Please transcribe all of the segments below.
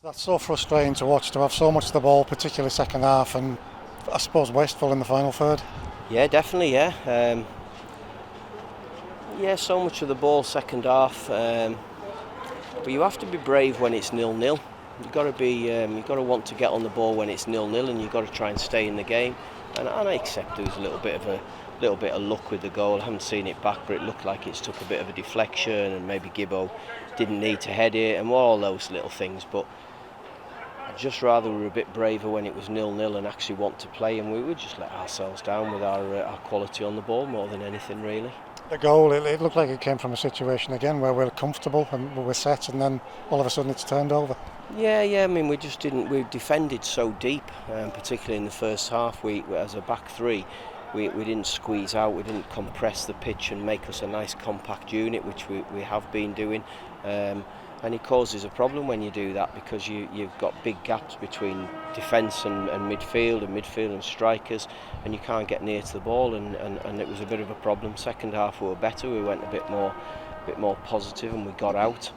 That's so frustrating to watch, to have so much of the ball, particularly second half, and I suppose wasteful in the final third. Yeah, definitely. Yeah, so much of the ball second half. But you have to be brave when it's 0-0. You've got to be. You've got to want to get on the ball when it's 0-0, and you've got to try and stay in the game. And I accept there was a little bit of luck with the goal. I haven't seen it back, but it looked like it took a bit of a deflection, and maybe Gibbo didn't need to head it, and all those little things. But I'd just rather we were a bit braver when it was 0-0 and actually want to play, and we would just let ourselves down with our quality on the ball more than anything, really. The goal, it looked like it came from a situation again where we're comfortable and we're set, and then all of a sudden it's turned over. Yeah. I mean, we just didn't. We defended so deep, particularly in the first half. We as a back three, we didn't squeeze out. We didn't compress the pitch and make us a nice compact unit, which we have been doing. And it causes a problem when you do that, because you've got big gaps between defence and midfield and strikers, and you can't get near to the ball, and it was a bit of a problem. Second half we were better, we went a bit more positive, and we got out.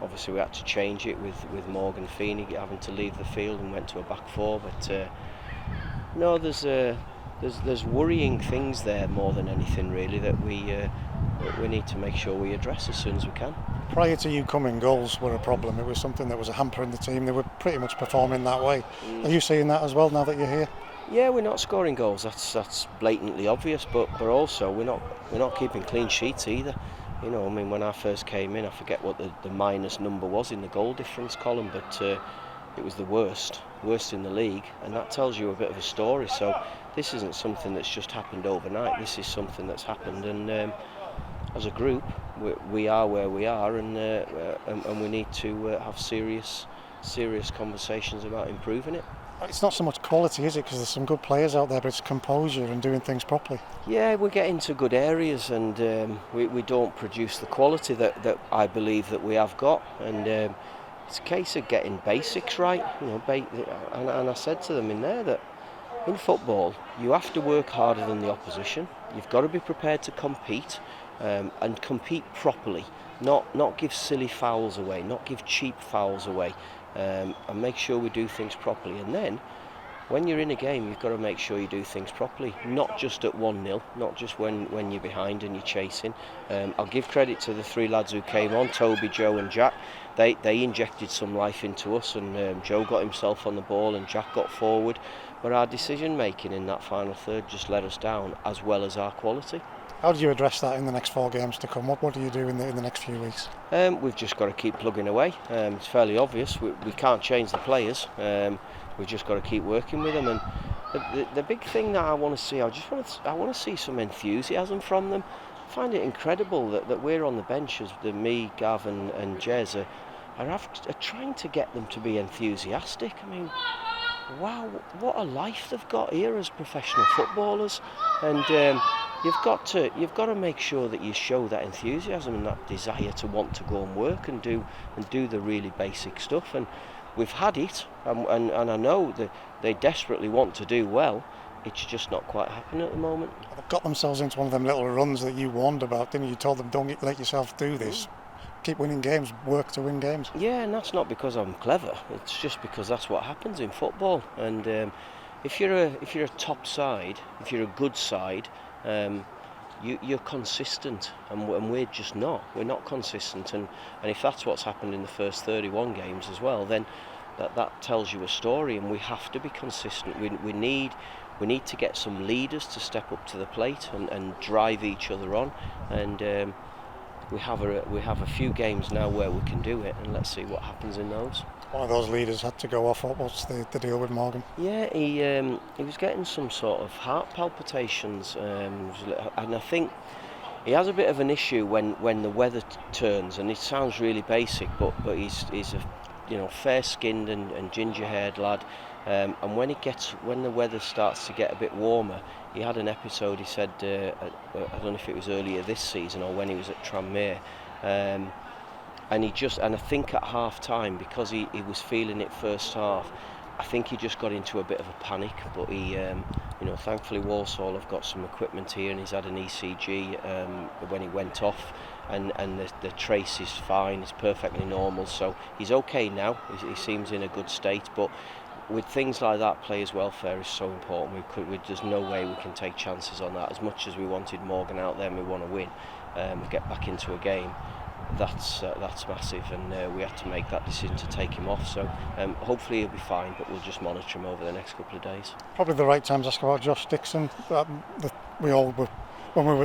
Obviously we had to change it with Morgan Feeney having to leave the field and went to a back four, but no, there's worrying things there more than anything, really, that we need to make sure we address as soon as we can. Prior to you coming, goals were a problem. It was something that was a hamper in the team. They were pretty much performing that way. Are you seeing that as well now that you're here? Yeah, we're not scoring goals. That's blatantly obvious. But also we're not keeping clean sheets either. You know, I mean, when I first came in, I forget what the minus number was in the goal difference column, but it was the worst in the league, and that tells you a bit of a story. So this isn't something that's just happened overnight. This is something that's happened, and as a group, we are where we are, and we need to have serious conversations about improving it. It's not so much quality, is it? Because there's some good players out there, but it's composure and doing things properly. Yeah, we get into good areas, and we don't produce the quality that I believe that we have got, and it's a case of getting basics right. You know, and I said to them in there that in football you have to work harder than the opposition. You've got to be prepared to compete. And compete properly, not give silly fouls away, not give cheap fouls away, and make sure we do things properly. And then when you're in a game, you've got to make sure you do things properly, not just at 1-0, not just when you're behind and you're chasing. I'll give credit to the three lads who came on, Toby, Joe and Jack. They injected some life into us, and Joe got himself on the ball and Jack got forward, but our decision making in that final third just let us down, as well as our quality. How do you address that in the next 4 games to come? What do you do in the next few weeks? We've just got to keep plugging away. It's fairly obvious. We can't change the players. We've just got to keep working with them. And the big thing that I want to see, I want to see some enthusiasm from them. I find it incredible that we're on the bench, as me, Gav and Jez are trying to get them to be enthusiastic. I mean, wow, what a life they've got here as professional footballers, and you've got to make sure that you show that enthusiasm and that desire to want to go and work and do the really basic stuff. And we've had it, and I know that they desperately want to do well. It's just not quite happening at the moment. They've got themselves into one of them little runs that you warned about, didn't you? You told them, don't let yourself do this. Keep winning games, work to win games. Yeah, and that's not because I'm clever. It's just because that's what happens in football. And if you're a top side, if you're a good side, you're consistent, and we're just not. We're not consistent, and if that's what's happened in the first 31 games as well, then that tells you a story. And we have to be consistent. We need to get some leaders to step up to the plate and drive each other on. And we have a few games now where we can do it, and let's see what happens in those. One of those leaders had to go off. What's the deal with Morgan? Yeah, he was getting some sort of heart palpitations, and I think he has a bit of an issue when the weather turns. And it sounds really basic, but he's a fair-skinned and ginger-haired lad. And when the weather starts to get a bit warmer, he had an episode. He said, I don't know if it was earlier this season or when he was at Tranmere, and I think at half time, because he was feeling it first half, I think he just got into a bit of a panic. But he, thankfully Walsall have got some equipment here, and he's had an ECG when he went off, and the trace is fine, it's perfectly normal, so he's okay now. He seems in a good state, but with things like that, players' welfare is so important. There's no way we can take chances on that. As much as we wanted Morgan out there and we want to win, get back into a game, that's massive, and we had to make that decision to take him off. So hopefully he'll be fine, but we'll just monitor him over the next couple of days. Probably the right time to ask about Josh Dixon. We all were,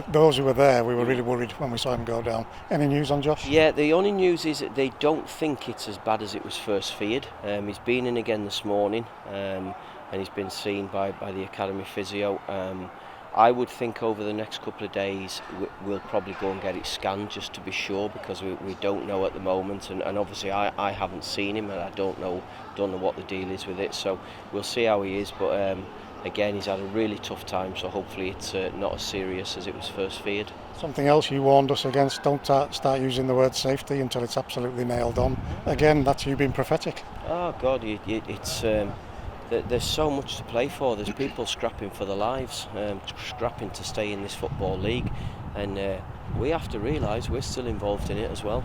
those who were there, we were really worried when we saw him go down. Any news on Josh? Yeah, the only news is that they don't think it's as bad as it was first feared. He's been in again this morning, and he's been seen by the academy physio. I would think over the next couple of days we'll probably go and get it scanned just to be sure, because we don't know at the moment, and obviously I haven't seen him and I don't know what the deal is with it, so we'll see how he is, but again, he's had a really tough time, so hopefully it's not as serious as it was first feared. Something else you warned us against, don't start using the word safety until it's absolutely nailed on. Again, that's you being prophetic. Oh God, it's there's so much to play for. There's people scrapping for their lives, scrapping to stay in this football league, and we have to realise we're still involved in it as well.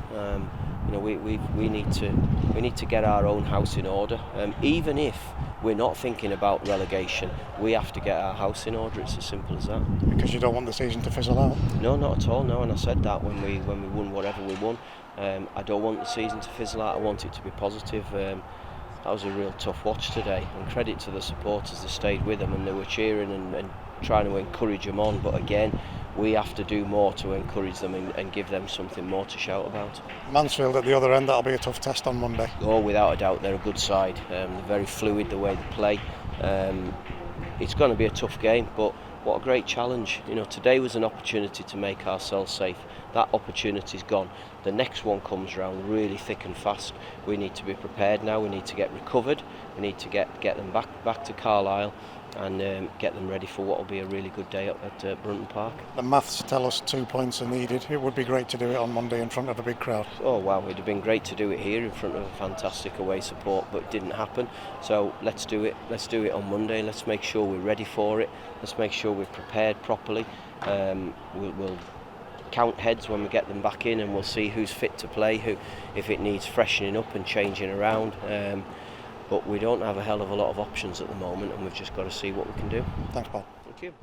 We need to get our own house in order. Even if we're not thinking about relegation, we have to get our house in order. It's as simple as that. Because you don't want the season to fizzle out? No, not at all. No, and I said that when we won whatever we won. I don't want the season to fizzle out. I want it to be positive. That was a real tough watch today, and credit to the supporters that stayed with them and they were cheering and trying to encourage them on, but again we have to do more to encourage them and give them something more to shout about. Mansfield at the other end, that'll be a tough test on Monday. Oh, without a doubt, they're a good side. They're very fluid the way they play. It's going to be a tough game, but what a great challenge. Today was an opportunity to make ourselves safe. That opportunity's gone. The next one comes around really thick and fast. We need to be prepared now. We need to get recovered. We need to get them back to Carlisle and get them ready for what will be a really good day up at Brunton Park. The maths tell us 2 points are needed. It would be great to do it on Monday in front of a big crowd. Oh wow, it'd have been great to do it here in front of a fantastic away support, but it didn't happen. So let's do it. Let's do it on Monday. Let's make sure we're ready for it. Let's make sure we're prepared properly. We'll count heads when we get them back in, and we'll see who's fit to play, who, if it needs freshening up and changing around. But we don't have a hell of a lot of options at the moment, and we've just got to see what we can do. Thanks, Paul. Thank you.